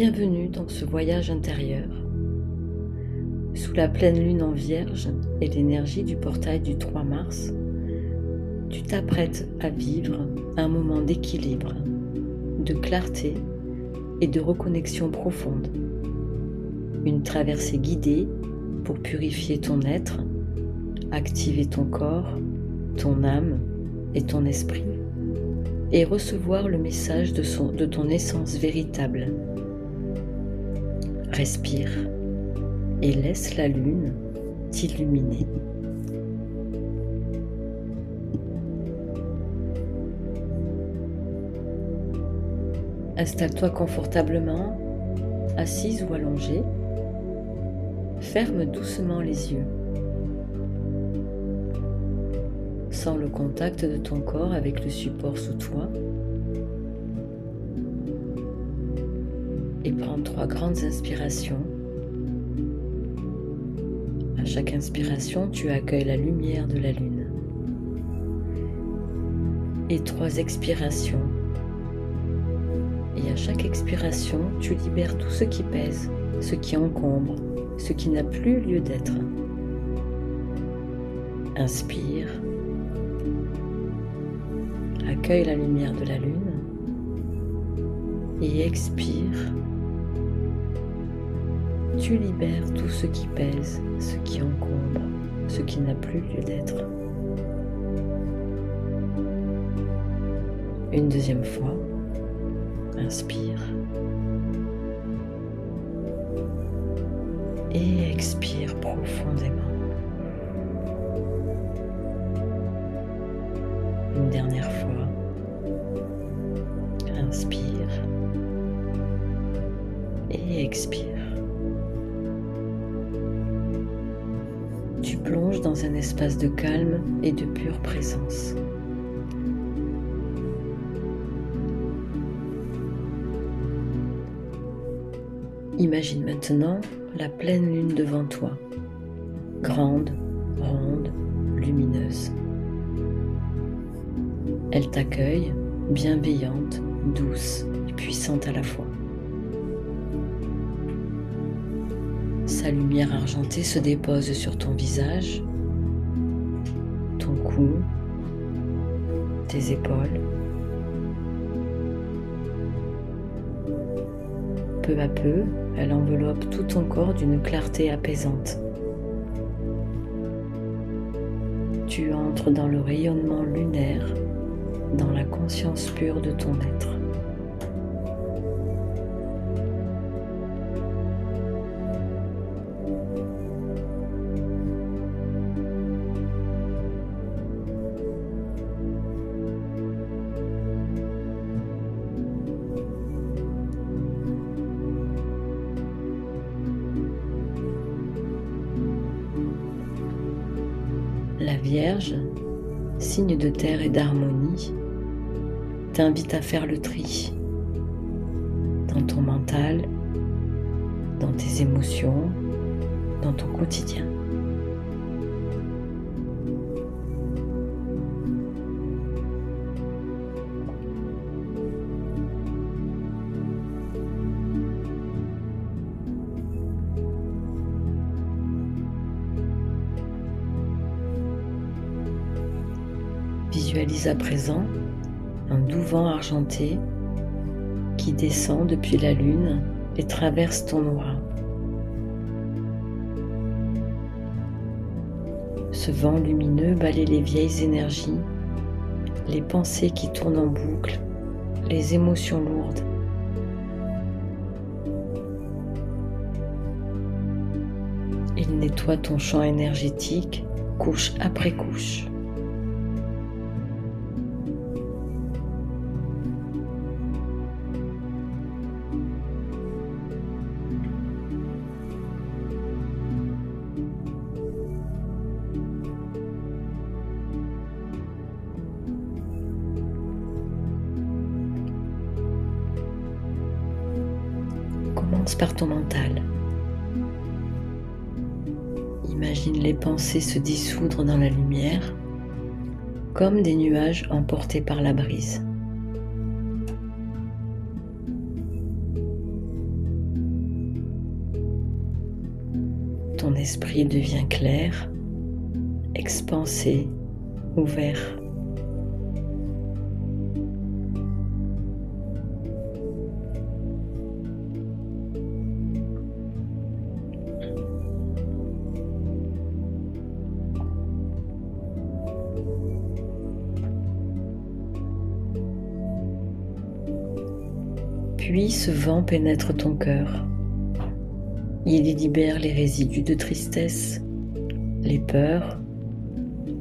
Bienvenue dans ce voyage intérieur. Sous la pleine lune en Vierge et l'énergie du portail du 3 mars, tu t'apprêtes à vivre un moment d'équilibre, de clarté et de reconnexion profonde. Une traversée guidée pour purifier ton être, activer ton corps, ton âme et ton esprit, et recevoir le message de ton essence véritable. Respire et laisse la lune t'illuminer. Installe-toi confortablement, assise ou allongée. Ferme doucement les yeux. Sens le contact de ton corps avec le support sous toi. Et prends 3 grandes inspirations. À chaque inspiration, tu accueilles la lumière de la lune. Et 3 expirations. Et à chaque expiration, tu libères tout ce qui pèse, ce qui encombre, ce qui n'a plus lieu d'être. Inspire. Accueille la lumière de la lune. Et expire. Tu libères tout ce qui pèse, ce qui encombre, ce qui n'a plus lieu d'être. Une deuxième fois. Inspire. Et expire profondément. Une dernière fois. Inspire. Et expire. Tu plonges dans un espace de calme et de pure présence. Imagine maintenant la pleine lune devant toi, grande, ronde, lumineuse. Elle t'accueille, bienveillante, douce et puissante à la fois. Sa lumière argentée se dépose sur ton visage, ton cou, tes épaules. Peu à peu, elle enveloppe tout ton corps d'une clarté apaisante. Tu entres dans le rayonnement lunaire, dans la conscience pure de ton être. La Vierge, signe de terre et d'harmonie, t'invite à faire le tri dans ton mental, dans tes émotions, dans ton quotidien. Visualise à présent un doux vent argenté qui descend depuis la lune et traverse ton aura. Ce vent lumineux balaie les vieilles énergies, les pensées qui tournent en boucle, les émotions lourdes. Il nettoie ton champ énergétique, couche après couche. Commence par ton mental. Imagine les pensées se dissoudre dans la lumière, comme des nuages emportés par la brise. ton esprit devient clair, expansé, ouvert. Puis ce vent pénètre ton cœur. Il y libère les résidus de tristesse, les peurs,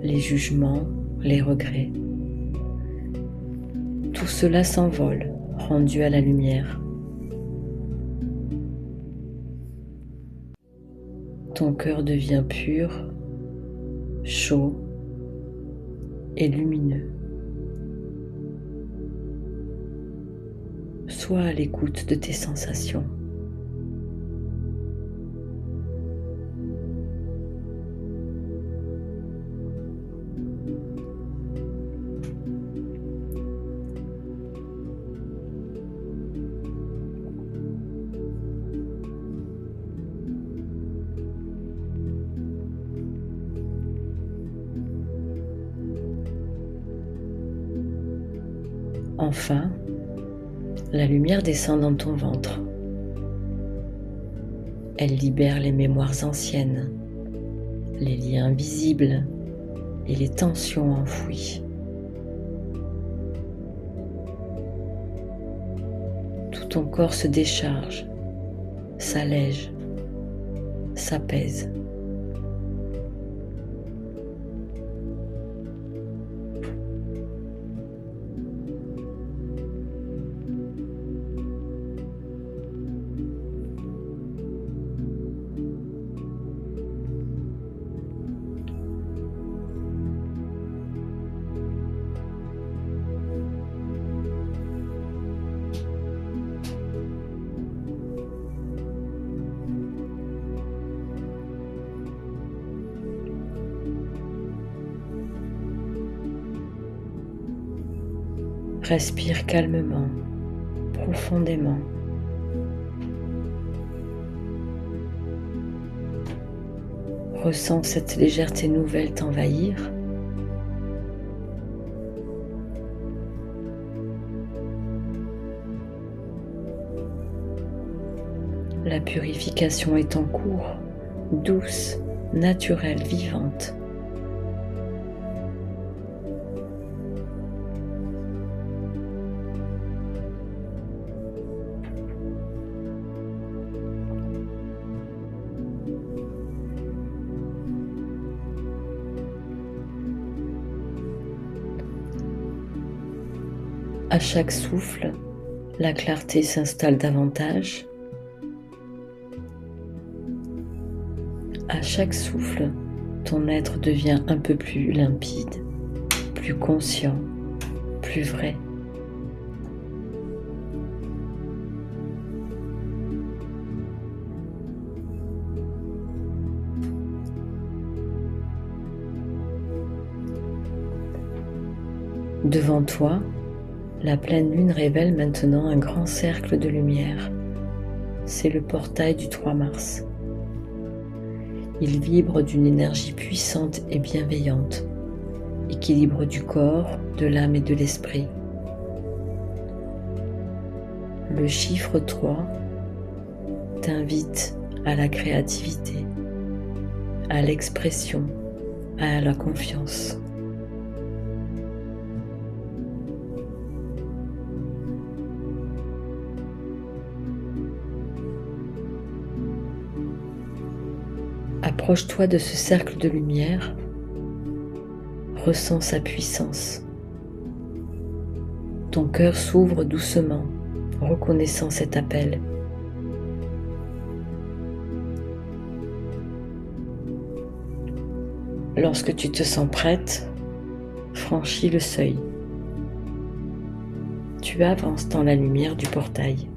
les jugements, les regrets. Tout cela s'envole, rendu à la lumière. Ton cœur devient pur, chaud et lumineux. Sois à l'écoute de tes sensations. Enfin, la lumière descend dans ton ventre. Elle libère les mémoires anciennes, les liens invisibles et les tensions enfouies. Tout ton corps se décharge, s'allège, s'apaise. Respire calmement, profondément. Ressens cette légèreté nouvelle t'envahir. La purification est en cours, douce, naturelle, vivante. À chaque souffle, la clarté s'installe davantage. À chaque souffle, ton être devient un peu plus limpide, plus conscient, plus vrai. Devant toi, la pleine lune révèle maintenant un grand cercle de lumière. C'est le portail du 3 mars. Il vibre d'une énergie puissante et bienveillante, équilibre du corps, de l'âme et de l'esprit. Le chiffre 3 t'invite à la créativité, à l'expression, à la confiance. Approche-toi de ce cercle de lumière, ressens sa puissance. Ton cœur s'ouvre doucement, reconnaissant cet appel. Lorsque tu te sens prête, franchis le seuil. Tu avances dans la lumière du portail.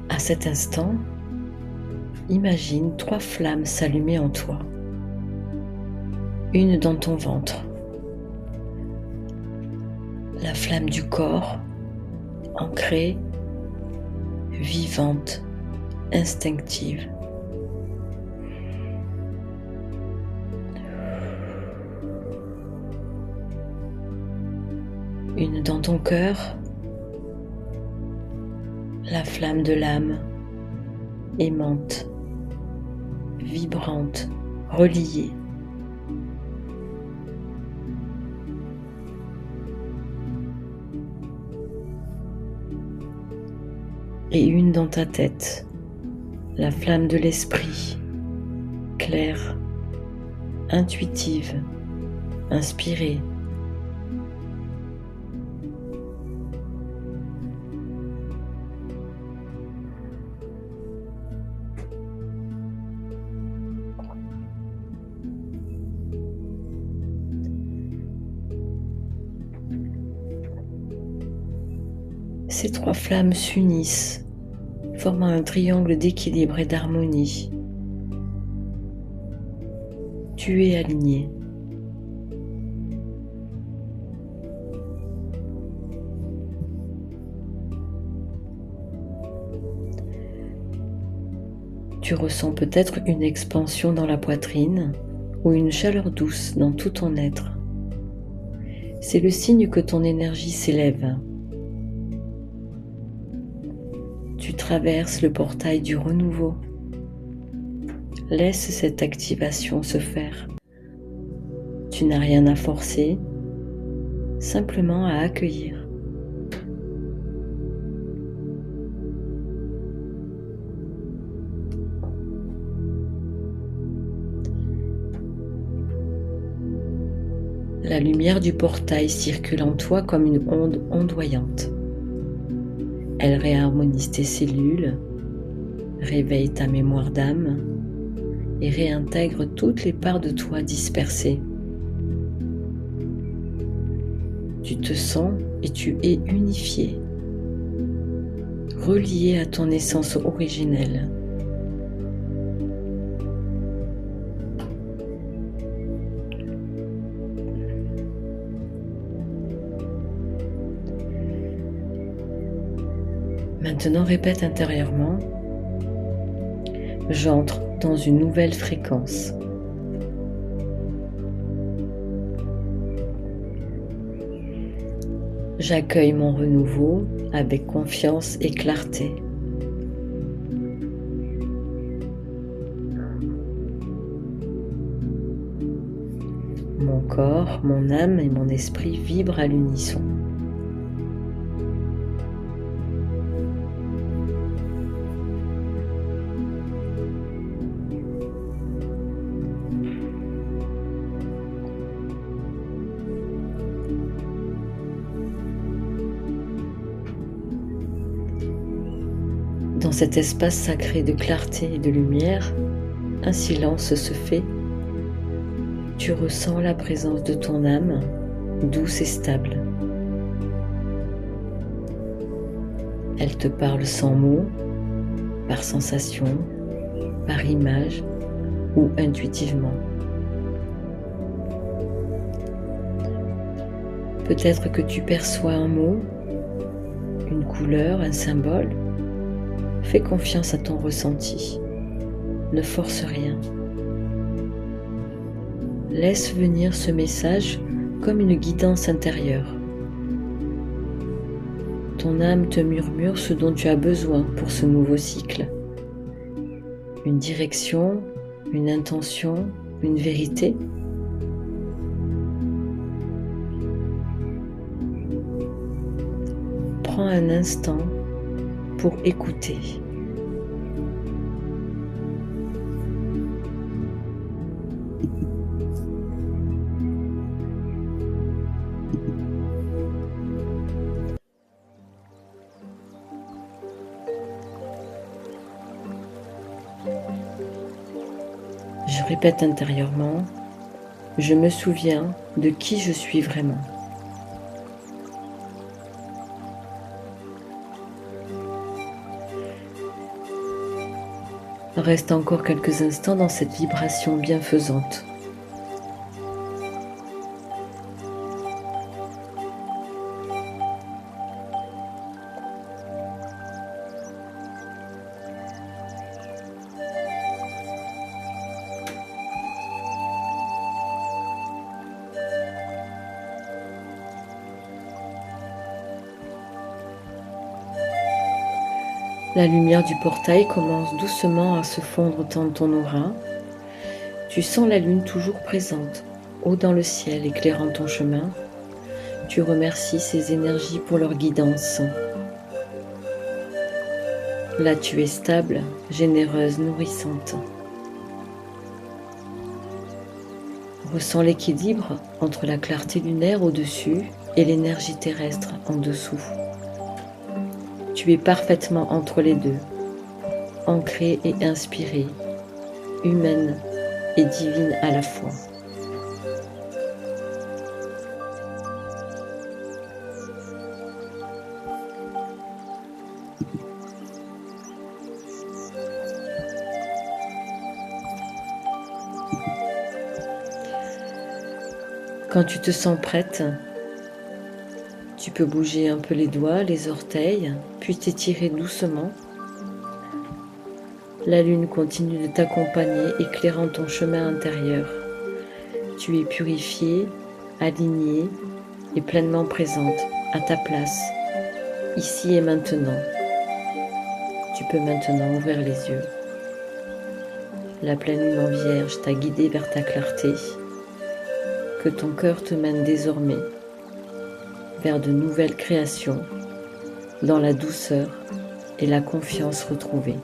À cet instant, imagine 3 flammes s'allumer en toi. Une dans ton ventre, la flamme du corps ancrée, vivante, instinctive. Une dans ton cœur, la flamme de l'âme, aimante, vibrante, reliée. Et une dans ta tête, la flamme de l'esprit, claire, intuitive, inspirée. Ces trois flammes s'unissent, formant un triangle d'équilibre et d'harmonie. Tu es aligné. Tu ressens peut-être une expansion dans la poitrine ou une chaleur douce dans tout ton être. C'est le signe que ton énergie s'élève. Tu traverses le portail du renouveau. Laisse cette activation se faire. Tu n'as rien à forcer, simplement à accueillir. La lumière du portail circule en toi comme une onde ondoyante. Elle réharmonise tes cellules, réveille ta mémoire d'âme et réintègre toutes les parts de toi dispersées. Tu te sens et tu es unifié, relié à ton essence originelle. Maintenant, répète intérieurement, j'entre dans une nouvelle fréquence. J'accueille mon renouveau avec confiance et clarté. Mon corps, mon âme et mon esprit vibrent à l'unisson. Dans cet espace sacré de clarté et de lumière, un silence se fait. Tu ressens la présence de ton âme, douce et stable. Elle te parle sans mots, par sensation, par image ou intuitivement. Peut-être que tu perçois un mot, une couleur, un symbole. Fais confiance à ton ressenti. Ne force rien. Laisse venir ce message comme une guidance intérieure. Ton âme te murmure ce dont tu as besoin pour ce nouveau cycle. Une direction, une intention, une vérité. Prends un instant pour écouter. Je répète intérieurement, je me souviens de qui je suis vraiment. Reste encore quelques instants dans cette vibration bienfaisante. La lumière du portail commence doucement à se fondre dans ton aura. Tu sens la lune toujours présente, haut dans le ciel, éclairant ton chemin. Tu remercies ces énergies pour leur guidance. Là, tu es stable, généreuse, nourrissante. Ressens l'équilibre entre la clarté lunaire au-dessus et l'énergie terrestre en dessous. Tu es parfaitement entre les deux, ancrée et inspirée, humaine et divine à la fois. Quand tu te sens prête, tu peux bouger un peu les doigts, les orteils, puis t'étirer doucement. La lune continue de t'accompagner, éclairant ton chemin intérieur. Tu es purifiée, alignée et pleinement présente à ta place, ici et maintenant. Tu peux maintenant ouvrir les yeux. La pleine lune en vierge t'a guidé vers ta clarté. Que ton cœur te mène désormais vers de nouvelles créations, dans la douceur et la confiance retrouvée.